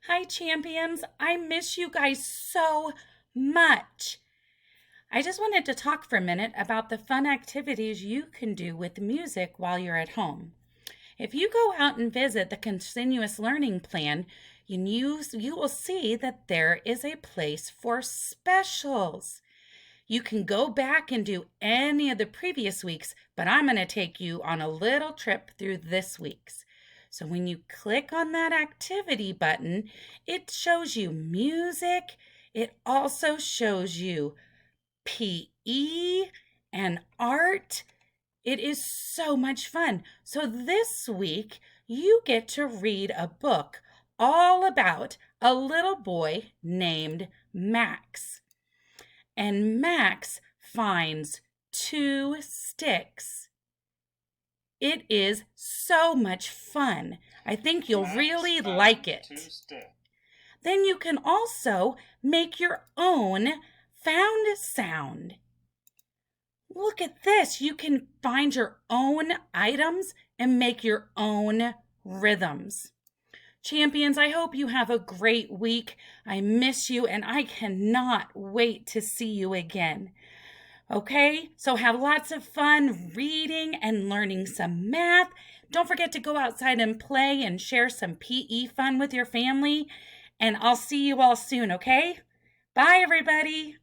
Hi, champions. I miss you guys so much. I just wanted to talk for a minute about the fun activities you can do with music while you're at home. If you go out and visit the continuous learning plan, you will see that there is a place for specials. You can go back and do any of the previous weeks, but I'm going to take you on a little trip through this week's. So when you click on that activity button, it shows you music. It also shows you PE and art. It is so much fun. So this week, you get to read a book all about a little boy named Max. And Max finds two sticks. It is so much fun. I think you'll really like it. Then you can also make your own found sound. Look at this. You can find your own items and make your own rhythms. Champions, I hope you have a great week. I miss you and I cannot wait to see you again. Okay, so have lots of fun reading and learning some math. Don't forget to go outside and play and share some PE fun with your family. And I'll see you all soon, okay? Bye, everybody.